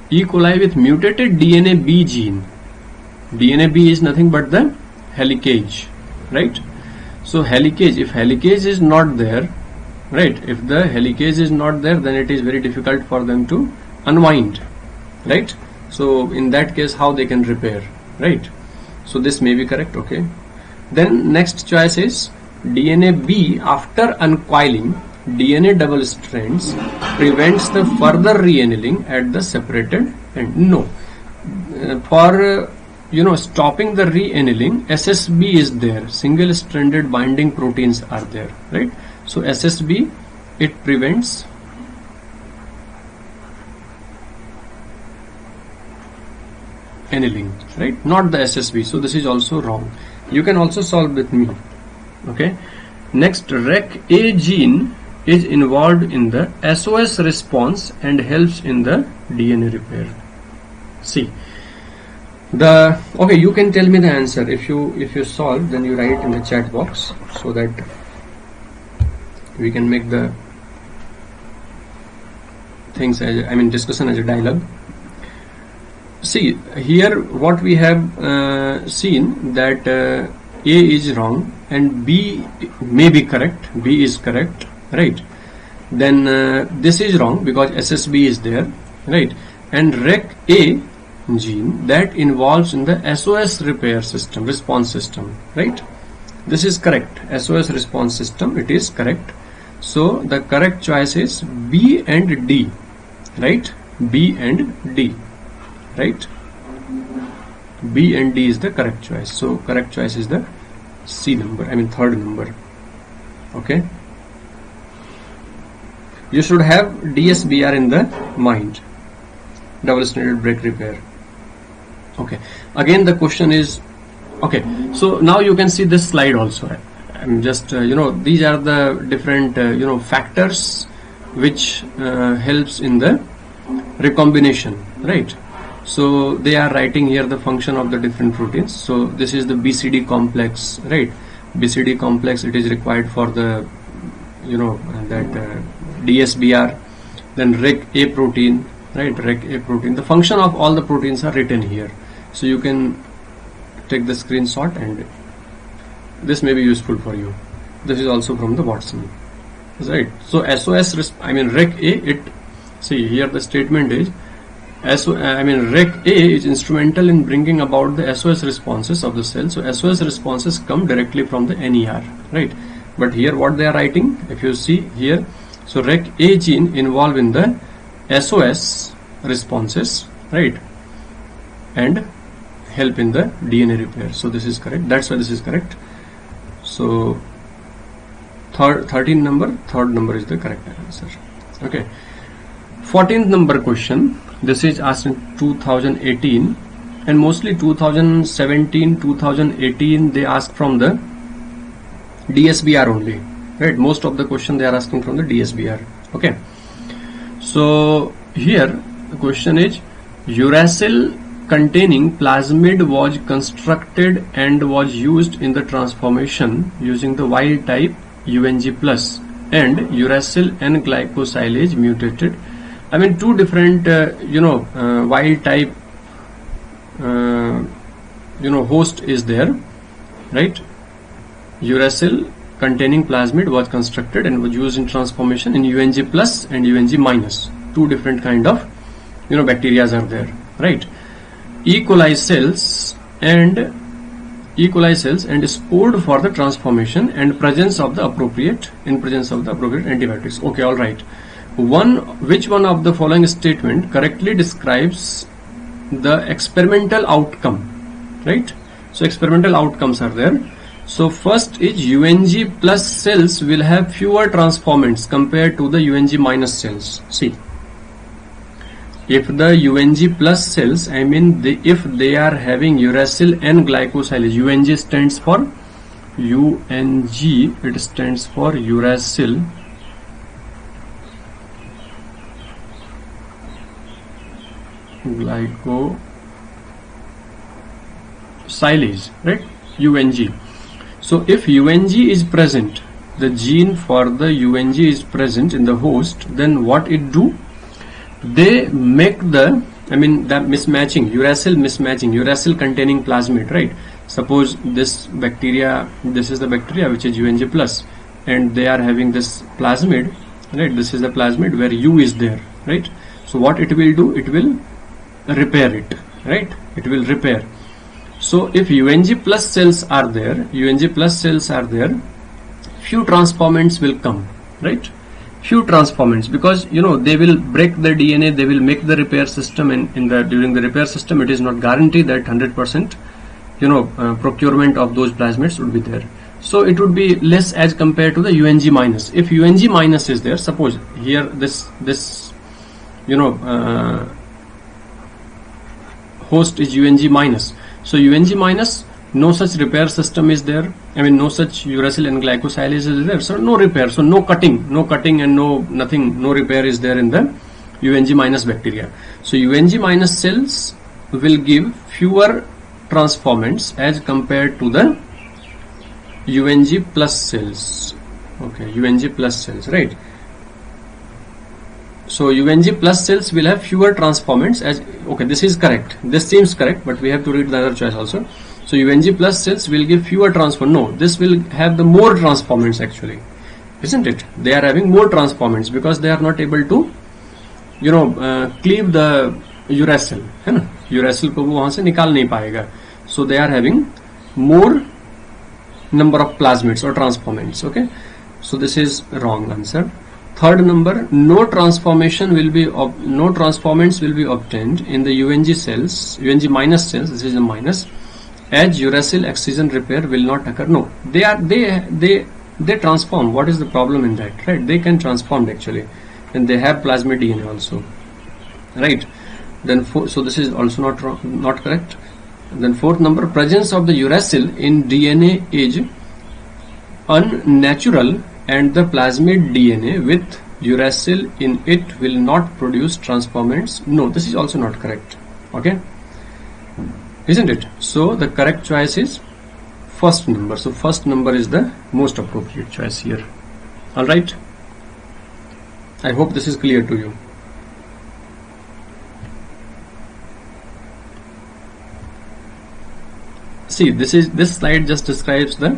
E. coli with mutated DNA B gene. DNA B is nothing but the helicase, right? So helicase, if helicase is not there, right? If the helicase is not there, then it is very difficult for them to unwind, right? So in that case, how they can repair, right? So this may be correct. Okay. Then next choice is DNA B after uncoiling DNA double strands prevents the further re-annealing at the separated end. No. For stopping the re-annealing, SSB is there, single stranded binding proteins are there, right? So SSB, it prevents annealing, right? Not the SSB. So this is also wrong. You can also solve with me. Okay. Next, RecA gene is involved in the SOS response and helps in the DNA repair. See. Okay, you can tell me the answer. If you solve, then you write in the chat box so that we can make the things as, discussion as a dialogue. See here what we have seen, that A is wrong and B may be correct. B is correct, right? Then this is wrong because SSB is there, right? And RecA gene that involves in the SOS repair system, response system, right? This is correct. SOS response system, it is correct. So the correct choice is B and D, right? B and D, right? B and D is the correct choice. So correct choice is the C number, third number. Okay. You should have DSBR in the mind, double-stranded break repair. Okay. Again, the question is, okay. So now you can see this slide also. I'm just, these are the different, factors which helps in the recombination, right? So they are writing here the function of the different proteins. So this is the BCD complex, right? BCD complex, it is required for the, DSBR. Then RecA protein, right? RecA protein. The function of all the proteins are written here. So you can take the screenshot and this may be useful for you. This is also from the Watson, right? So RecA, see here the statement is, RecA is instrumental in bringing about the SOS responses of the cell. So SOS responses come directly from the NER, right? But here what they are writing, if you see here, so RecA gene involved in the SOS responses, right? And help in the DNA repair. So this is correct. That's why this is correct. So third number is the correct answer. Okay. 14th number question. This is asked in 2018, and mostly 2017, 2018 they ask from the DSBR only, right? Most of the question they are asking from the DSBR. Okay. So here the question is, uracil containing plasmid was constructed and was used in the transformation using the wild type UNG plus and uracil and glycosylase mutated. I mean, two different wild type host is there, right? Uracil containing plasmid was constructed and was used in transformation in UNG plus and UNG minus. Two different kind of bacteria are there, right? E. coli cells and spored for the transformation and presence of the appropriate antibiotics. Okay, all right. Which one of the following statement correctly describes the experimental outcome, right? So experimental outcomes are there. So first is UNG plus cells will have fewer transformants compared to the UNG minus cells. See, if the UNG plus cells, I mean if they are having uracil and glycosylase, UNG stands for it stands for uracil glycosylase, right? UNG. So if UNG is present, the gene for the UNG is present in the host, then what it do? They make the mismatching, uracil containing plasmid, right? Suppose this is the bacteria which is UNG plus, and they are having this plasmid, right? This is the plasmid where U is there, right? So what it will do? It will repair it, right? It will repair. So if UNG plus cells are there, few transformants will come, right? Few transformants, because they will break the DNA, they will make the repair system, and during the repair system it is not guaranteed that 100% procurement of those plasmids would be there. So it would be less as compared to the UNG minus. If UNG minus is there, suppose here this host is UNG minus. So UNG minus, no such repair system is there. No such uracil and glycosylase is there. So no repair. So no cutting and no repair is there in the UNG minus bacteria. So UNG minus cells will give fewer transformants as compared to the UNG plus cells. Okay, UNG plus cells, right? So UNG plus cells will have fewer transformants as, okay, this is correct. This seems correct, but we have to read the other choice also. So UNG plus cells will give fewer transformants. No, this will have the more transformants actually, isn't it? They are having more transformants because they are not able to, cleave the uracil, है ना? Uracil को वो वहाँ से निकाल नहीं पाएगा. So they are having more number of plasmids or transformants. Okay, so this is wrong answer. Third number, no transformants will be obtained in the UNG cells, UNG minus cells. This is a minus, as uracil excision repair will not occur. No, they transform. What is the problem in that, right? They can transform actually, and they have plasmid DNA also, right? Then so this is also not correct. Then fourth number, presence of the uracil in DNA is unnatural, and the plasmid DNA with uracil in it will not produce transformants. No, this is also not correct. Okay, isn't it? So the correct choice is first number. So first number is the most appropriate choice here. All right, I hope this is clear to you. See, this slide just describes the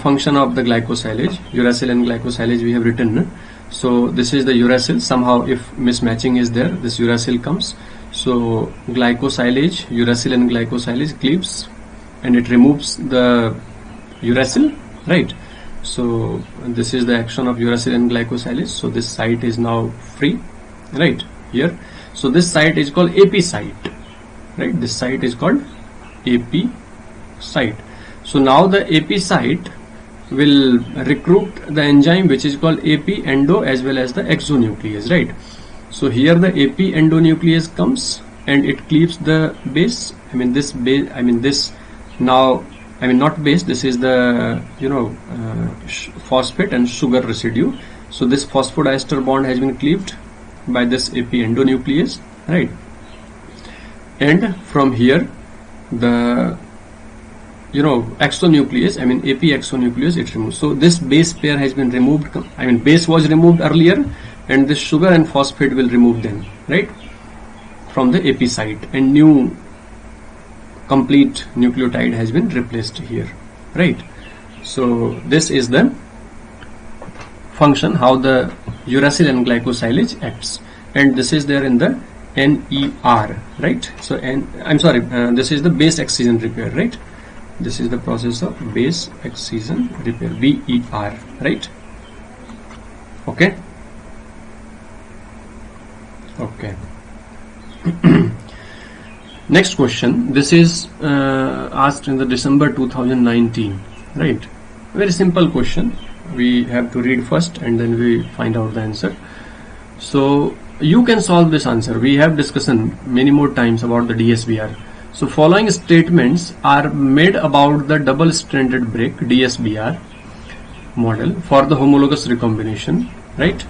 function of the glycosylase, uracil and glycosylase we have written. So this is the uracil. Somehow if mismatching is there, this uracil comes. So glycosylase, uracil and glycosylase cleaves and it removes the uracil, right? So this is the action of uracil and glycosylase. So this site is now free, right, here. So this site is called AP site, right? This site is called AP site. So now the AP site will recruit the enzyme which is called AP endo as well as the exonuclease, right? So here the AP endonuclease comes and it cleaves the base. This base, not base, this is the phosphate and sugar residue. So this phosphodiester bond has been cleaved by this AP endonuclease, right? And from here the exonuclease, AP exonuclease, it removes. So this base pair has been removed. Base was removed earlier, and this sugar and phosphate will remove them, right, from the AP site, and new complete nucleotide has been replaced here, right? So this is the function how the uracil and glycosylase acts, and this is there in the NER, right? So this is the base excision repair, right? This is the process of base excision repair, BER, right? Okay. Next question. This is asked in the December 2019, right? Very simple question. We have to read first and then we find out the answer. So you can solve this answer. We have discussed many more times about the DSBR. So following statements are made about the double-stranded break DSBR model for the homologous recombination, right?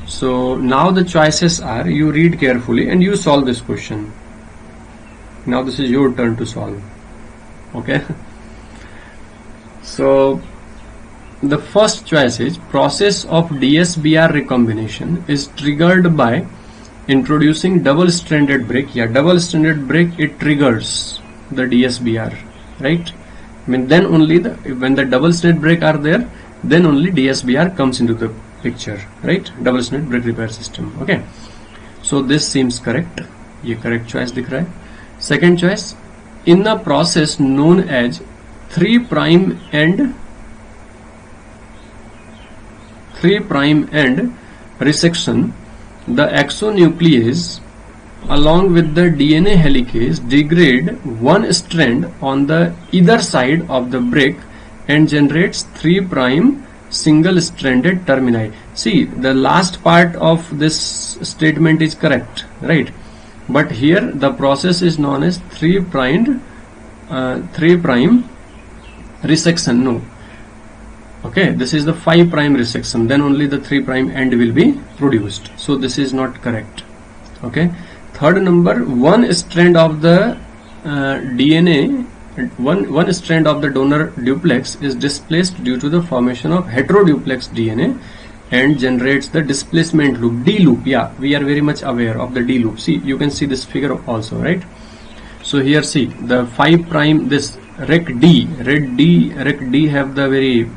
So now the choices are, you read carefully and you solve this question. Now this is your turn to solve. Okay. So the first choice is, process of DSBR recombination is triggered by introducing double-stranded break. Double-stranded break, it triggers the DSBR, right? Then only when the double-stranded break are there, then only DSBR comes into the picture, right? Double-stranded break repair system. Okay. So this seems correct. ये correct choice दिख रहा है. Second choice, in a process known as 3' end resection, the exonuclease along with the DNA helicase degrade one strand on the either side of the break and generates 3' single-stranded termini. See, the last part of this statement is correct, right? But here the process is known as 3' resection. No. Okay, this is the 5' resection, then only the 3' end will be produced. So this is not correct. Okay. Third number, one strand of the DNA, one strand of the donor duplex is displaced due to the formation of heteroduplex DNA and generates the displacement loop, D loop. Yeah, we are very much aware of the D loop. See, you can see this figure also, right? So here see the 5', this RecD have the very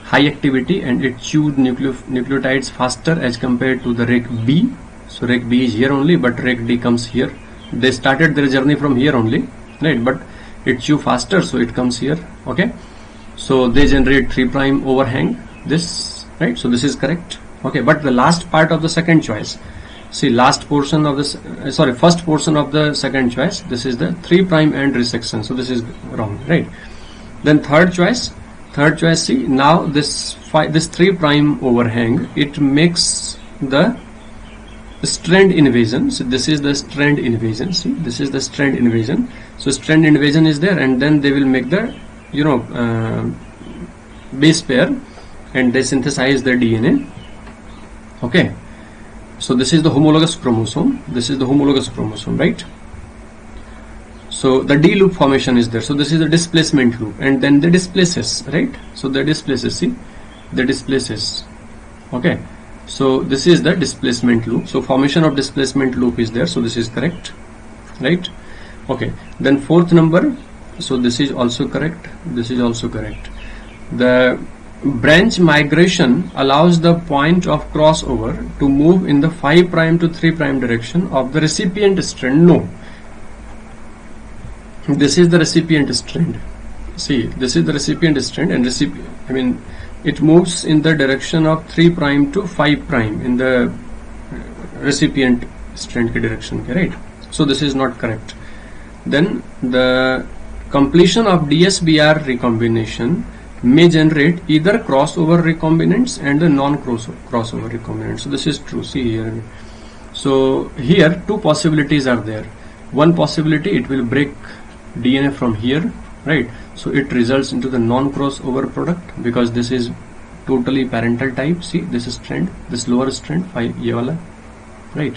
high activity and it chews nucleotides faster as compared to the RecB. So RecB is here only, but RecD comes here. They started their journey from here only, right? But it chews faster, so it comes here. Okay, so they generate 3' overhang. This, right? So this is correct. Okay, but the last part of the second choice. See, last portion of this, first portion of the second choice, this is the 3' end resection. So this is wrong, right? Then third choice, see, now this 3' overhang, it makes the strand invasion. So this is the strand invasion. See, this is the strand invasion. So strand invasion is there, and then they will make the base pair and they synthesize the DNA. Okay. So this is the homologous chromosome. This is the homologous chromosome, right? So the D loop formation is there. So this is the displacement loop, and then the displaces, right? So the displaces. See, the displaces. Okay. So this is the displacement loop. So formation of displacement loop is there. So this is correct, right? Okay. Then fourth number. So this is also correct. This is also correct. The branch migration allows the point of crossover to move in the 5' to 3' direction of the recipient strand. No, this is the recipient strand. See, this is the recipient strand, and it moves in the direction of 3' to 5' in the recipient strand direction, right? So this is not correct. Then the completion of DSBR recombination may generate either crossover recombinants and the non-crossover recombinants. So this is true. See here. So here two possibilities are there. One possibility, it will break DNA from here, right? So it results into the non-crossover product because this is totally parental type. See, this is strand, this lower strand, 5 ye wala, right?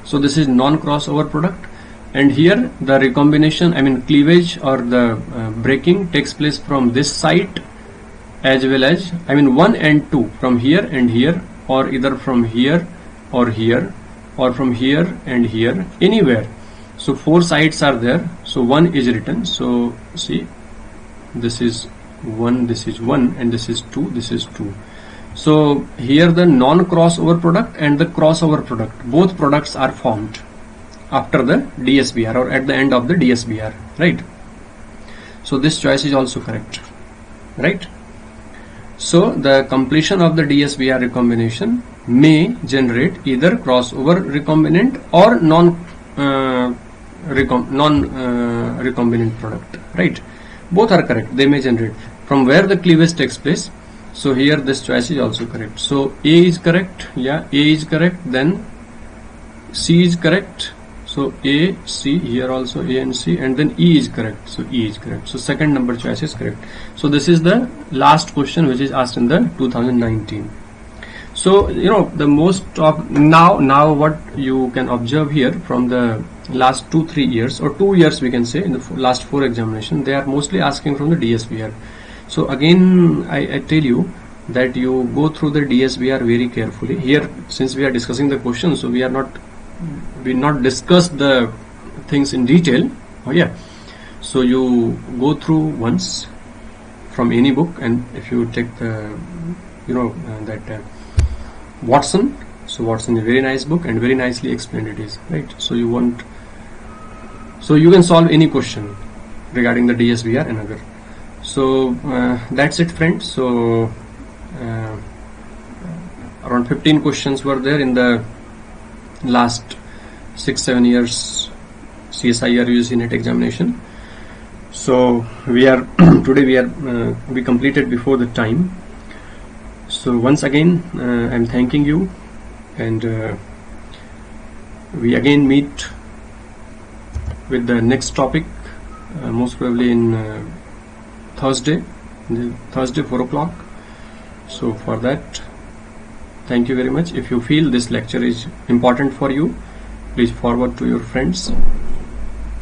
So this is non-crossover product, and here the recombination, I mean cleavage or the breaking takes place from this site as well as, I mean 1 and 2, from here and here, or either from here or here, or from here and here, anywhere. So 4 sites are there. So 1 is written. So see, this is 1, this is 1, and this is 2, this is 2. So here the non-crossover product and the crossover product, both products are formed after the DSBR or at the end of the DSBR, right? So this choice is also correct, right? So the completion of the DSBR recombination may generate either crossover recombinant or recombinant product, right? Both are correct. They may generate from where the cleavage takes place. So here this choice is also correct. So A is correct. Yeah, A is correct. Then C is correct. So A, C, here also A and C, and then E is correct. So E is correct. So second number choice is correct. So this is the last question which is asked in the 2019. So you know the most of now what you can observe here from the last 2-3 years or 2 years, we can say, in the last 4 examinations, they are mostly asking from the DSBR. So again I tell you that you go through the DSBR very carefully. Here, since we are discussing the questions, so we not discuss the things in detail. Oh yeah, so you go through once from any book, and if you take the Watson, so Watson is a very nice book and very nicely explained it is, right? So you can solve any question regarding the DSBR and other. So that's it, friends. So around 15 questions were there in the last 6-7 years CSIR-UGC NET examination. So we are today we completed before the time. So once again I'm thanking you, and we again meet with the next topic most probably in Thursday 4 o'clock. So for that, thank you very much. If you feel this lecture is important for you, please forward to your friends